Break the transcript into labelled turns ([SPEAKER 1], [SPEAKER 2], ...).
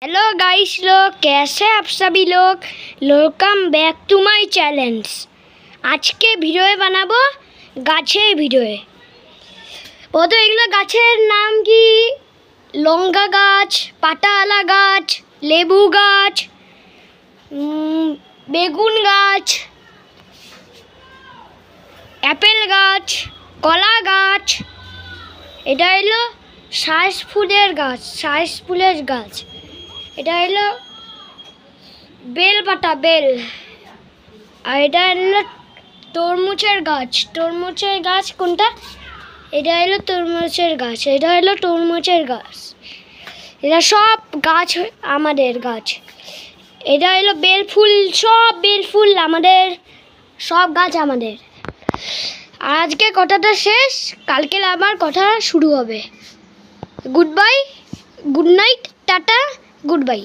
[SPEAKER 1] Hello guys लोग, कैसे आप सभी लोग। Welcome back to my challenge. आज के भिडियो बानाबो गाछेर भिडियो। बहुत एगुलो गाछेर नाम कि लंका गाछ, पाताला गाछ, लेबू गाछ, बेगुन गाछ, एपेल गाछ, कला गाछ। এটা হলো সাইজ ফুলের গাছ। এটা হলো বেল পাতা বেল। আর এটা হলো তরমুজের গাছ কোনটা? এটা হলো তরমুজের গাছ। এটা সব গাছ আমাদের গাছ। এটা হলো বেল ফুল, সব বেল ফুল আমাদের, সব গাছ আমাদের। আজকে কথাটা শেষ, কালকে আবার কথা শুরু হবে। Good bye, good night, tata, good bye.